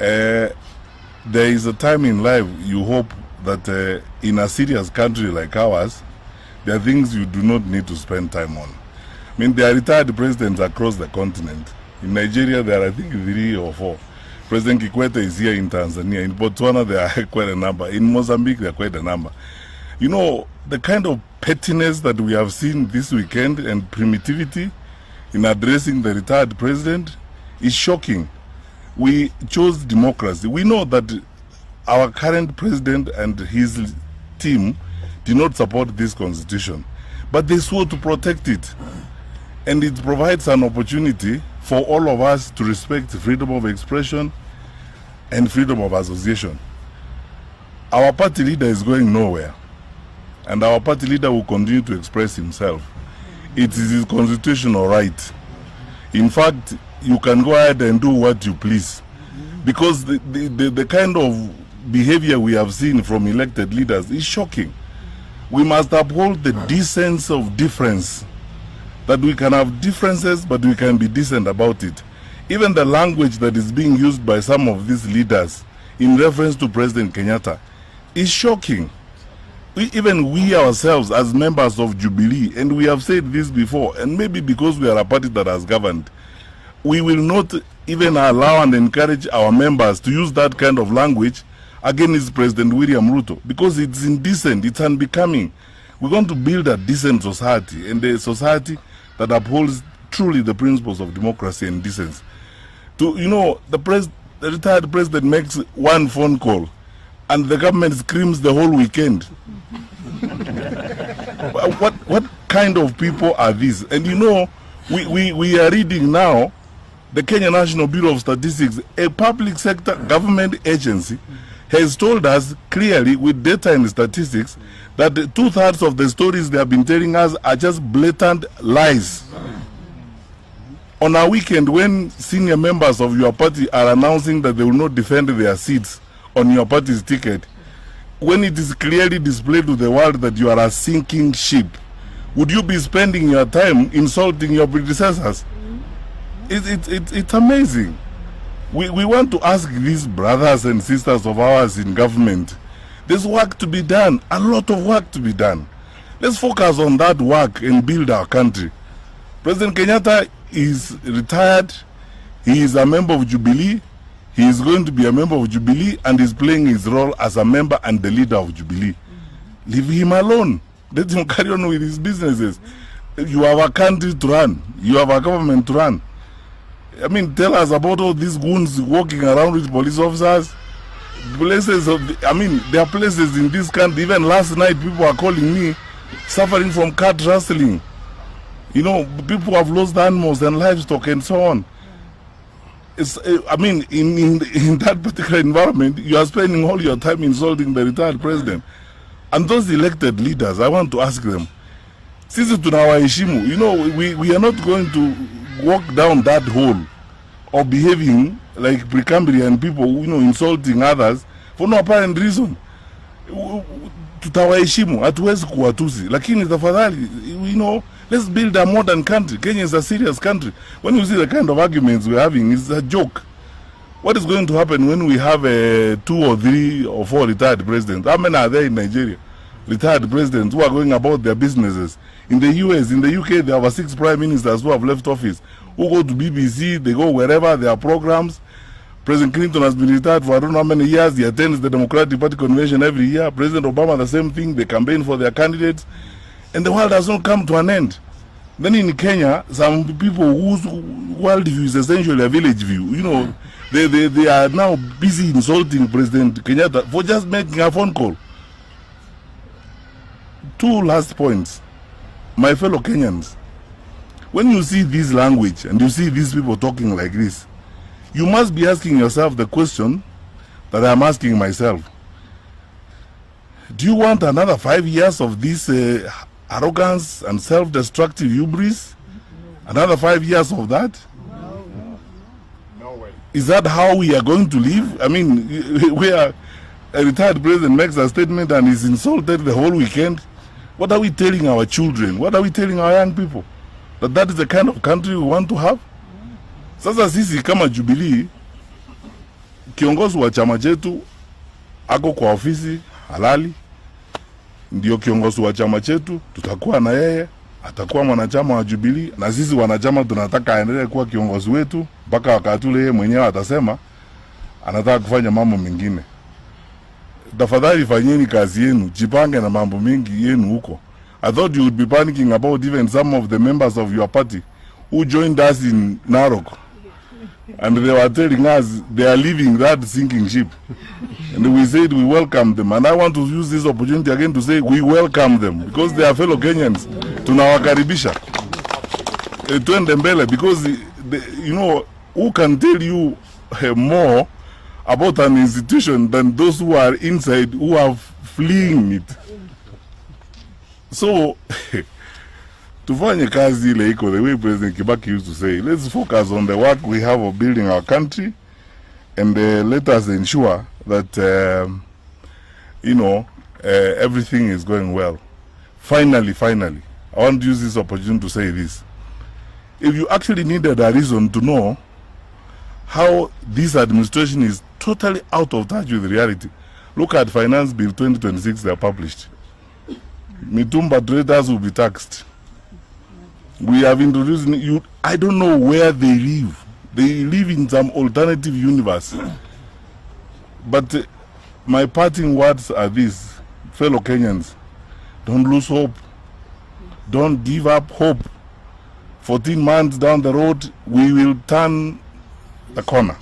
there is a time in life you hope that in a serious country like ours, there are things you do not need to spend time on. I mean, there are retired presidents across the continent. In Nigeria, there are, I think, 3 or 4. President Kikwete is here in Tanzania. In Botswana, there are quite a number. In Mozambique, there are quite a number. You know, the kind of pettiness that we have seen this weekend and primitivity in addressing the retired president is shocking. We chose democracy. We know that our current president and his team did not support this constitution, but they swore to protect it. And it provides an opportunity for all of us to respect freedom of expression and freedom of association. Our party leader is going nowhere, and our party leader will continue to express himself. It is his constitutional right. In fact, you can go ahead and do what you please, because the kind of behavior we have seen from elected leaders is shocking. We must uphold the decency of difference, that we can have differences, but we can be decent about it. Even the language that is being used by some of these leaders in reference to President Kenyatta is shocking. Even we ourselves as members of Jubilee, and we have said this before, and maybe because we are a party that has governed, we will not even allow and encourage our members to use that kind of language against President William Ruto, because it's indecent, it's unbecoming. We're going to build a decent society, and a society that upholds truly the principles of democracy and decency. You know, the retired president makes one phone call, and the government screams the whole weekend. What kind of people are these? And you know, we are reading now the Kenya National Bureau of Statistics, a public sector government agency, has told us clearly with data and statistics that 2/3 of the stories they have been telling us are just blatant lies. On a weekend when senior members of your party are announcing that they will not defend their seats on your party's ticket, when it is clearly displayed to the world that you are a sinking ship, would you be spending your time insulting your predecessors? It's amazing. We want to ask these brothers and sisters of ours in government, there's work to be done, a lot of work to be done. Let's focus on that work and build our country. President Kenyatta is retired, he is a member of Jubilee, he is going to be a member of Jubilee, and is playing his role as a member and the leader of Jubilee. Leave him alone. Let him carry on with his businesses. You have a country to run, you have a government to run. I mean, tell us about all these goons walking around with police officers. Places there are places in this country. Even last night, people are calling me suffering from cat rustling. You know, people have lost animals and livestock and so on. It's, in that particular environment, you are spending all your time insulting the retired president. And those elected leaders, I want to ask them, sisi tunawaheshimu, you know, we are not going to walk down that hole of behaving like Precambrian people, you know, insulting others for no apparent reason. Tutawaheshimu, hatuwezi kuwatusi, lakini tafadhali, you know, let's build a modern country. Kenya is a serious country. When you see the kind of arguments we're having, it's a joke. What is going to happen when we have 2 or 3 or 4 retired presidents? How many are there in Nigeria? Retired presidents who are going about their businesses. In the US, in the UK, there are 6 prime ministers who have left office, who go to BBC, they go wherever there are programs. President Clinton has been retired for I don't know how many years. He attends the Democratic Party convention every year. President Obama, the same thing. They campaign for their candidates. And the world has not come to an end. Then in Kenya, some people whose worldview is essentially a village view, you know, they are now busy insulting President Kenyatta for just making a phone call. 2 last points. My fellow Kenyans, when you see this language and you see these people talking like this, you must be asking yourself the question that I'm asking myself. Do you want another 5 years of this arrogance and self-destructive hubris? Another 5 years of that? No way. Is that how we are going to live? I mean, a retired president makes a statement and is insulted the whole weekend. What are we telling our children? What are we telling our young people? That is the kind of country we want to have? Sasa sisi kama Jubilee, kiongozi wa chama chetu ako kwa ofisi halali, ndio kiongozi wa chama chetu, tutakuwa na yeye, atakuwa mwanachama wa Jubilee, na sisi wanachama tunataka aendelee kuwa kiongozi wetu mpaka wakati ule yeye mwenyewe atasema anataka kufanya mambo mengine. Tafadhali fanyeni kazi yenu, jipange na mambo mengi yenu huko. I thought you would be panicking about even some of the members of your party who joined us in Narok. And they were telling us they are leaving that sinking ship. And we said we welcome them. And I want to use this opportunity again to say we welcome them because they are fellow Kenyans. Tunawakaribisha. Tuende mbele because, you know, who can tell you more about an institution than those who are inside, who are fleeing it. So, tufanye kazi ile iko, the way President Kibaki used to say, let's focus on the work we have of building our country, and let us ensure that, you know, everything is going well. Finally, I want to use this opportunity to say this. If you actually needed a reason to know how this administration is totally out of touch with reality, look at Finance Bill 2026 they are published. Mitumba traders will be taxed. We have introduced you. I don't know where they live. They live in some alternative universe. But my parting words are these, fellow Kenyans: don't lose hope. Don't give up hope. 14 months down the road, we will turn the corner.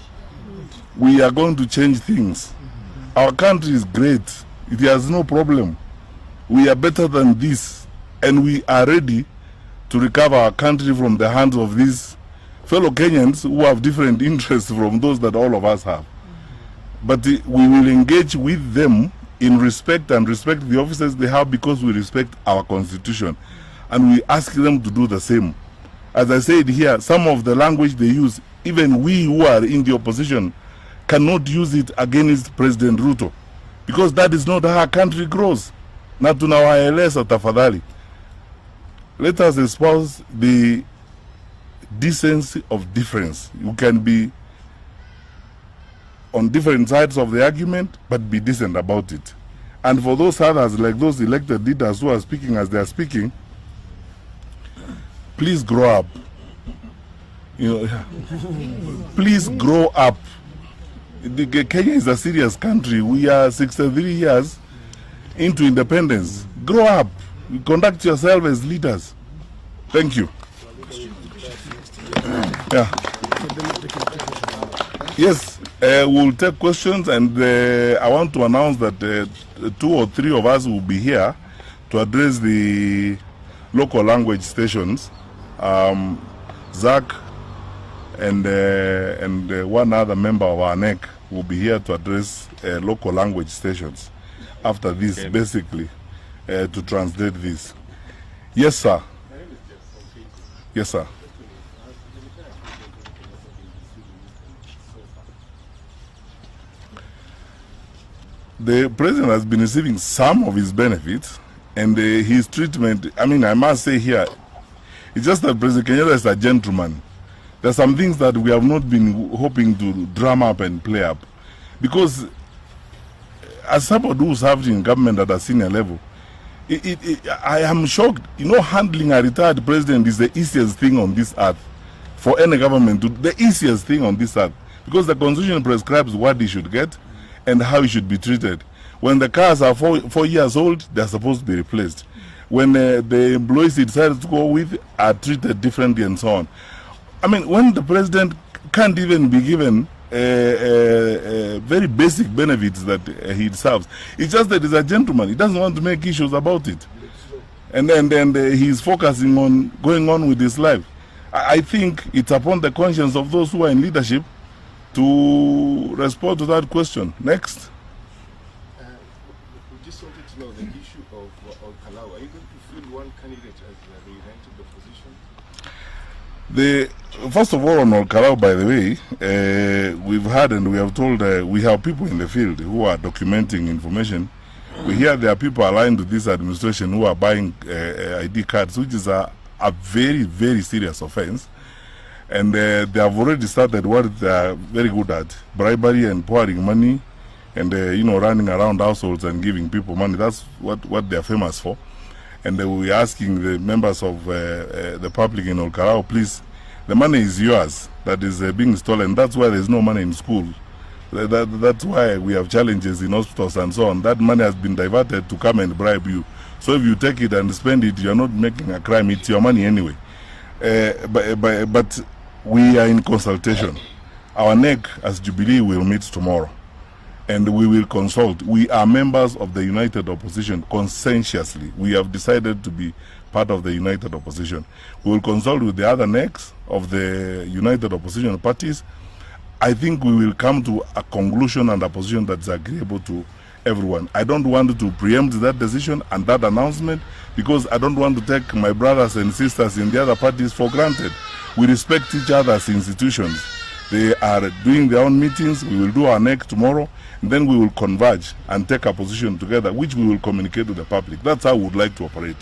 We are going to change things. Our country is great. It has no problem. We are better than this, and we are ready to recover our country from the hands of these fellow Kenyans who have different interests from those that all of us have. But we will engage with them in respect and respect the officers they have because we respect our constitution. And we ask them to do the same. As I said here, some of the language they use, even we who are in the opposition cannot use it against President Ruto, because that is not how our country grows. Na tunawaeleza tafadhali, let us espouse the decency of difference. You can be on different sides of the argument, but be decent about it. And for those others, like those elected leaders who are speaking as they are speaking, please grow up. You know, please grow up. Kenya is a serious country. We are 63 years into independence. Grow up. Conduct yourself as leaders. Thank you. Yeah. Yes, we'll take questions, and I want to announce that 2 or 3 of us will be here to address the local language stations. Zach and one other member of our NEC will be here to address local language stations after this, okay. Basically, to translate this. Yes, sir. Yes, sir. The president has been receiving some of his benefits, and his treatment, I mean, I must say here, it's just that President Kenyatta is a gentleman. There are some things that we have not been hoping to drum up and play up. Because as somebody who served in government at a senior level, I am shocked. You know, handling a retired president is the easiest thing on this earth. For any government to do, the easiest thing on this earth. Because the constitution prescribes what he should get and how he should be treated. When the cars are 4 years old, they are supposed to be replaced. When the employees he decided to go with are treated differently and so on. I mean, when the president can't even be given very basic benefits that he deserves, it's just that he's a gentleman. He doesn't want to make issues about it. And then he's focusing on going on with his life. I think it's upon the conscience of those who are in leadership to respond to that question. Next. We just wanted to know the issue of Kalau. Are you going to field one candidate as the united opposition? First of all, on Kalau, by the way, we've heard and we have told, we have people in the field who are documenting information. We hear there are people aligned to this administration who are buying ID cards, which is a very, very serious offense. And they have already started what they are very good at, bribery and pouring money, and running around households and giving people money. That's what they are famous for. And we are asking the members of the public in Olkarao, please, the money is yours that is being stolen. That's why there's no money in school. That's why we have challenges in hospitals and so on. That money has been diverted to come and bribe you. So if you take it and spend it, you're not making a crime. It's your money anyway. But we are in consultation. Our NEC as Jubilee will meet tomorrow, and we will consult. We are members of the United Opposition conscientiously. We have decided to be part of the United Opposition. We will consult with the other NECs of the United Opposition parties. I think we will come to a conclusion and a position that's agreeable to everyone. I don't want to preempt that decision and that announcement, because I don't want to take my brothers and sisters in the other parties for granted. We respect each other's institutions. They are doing their own meetings. We will do our NEC tomorrow, and then we will converge and take a position together, which we will communicate to the public. That's how we would like to operate.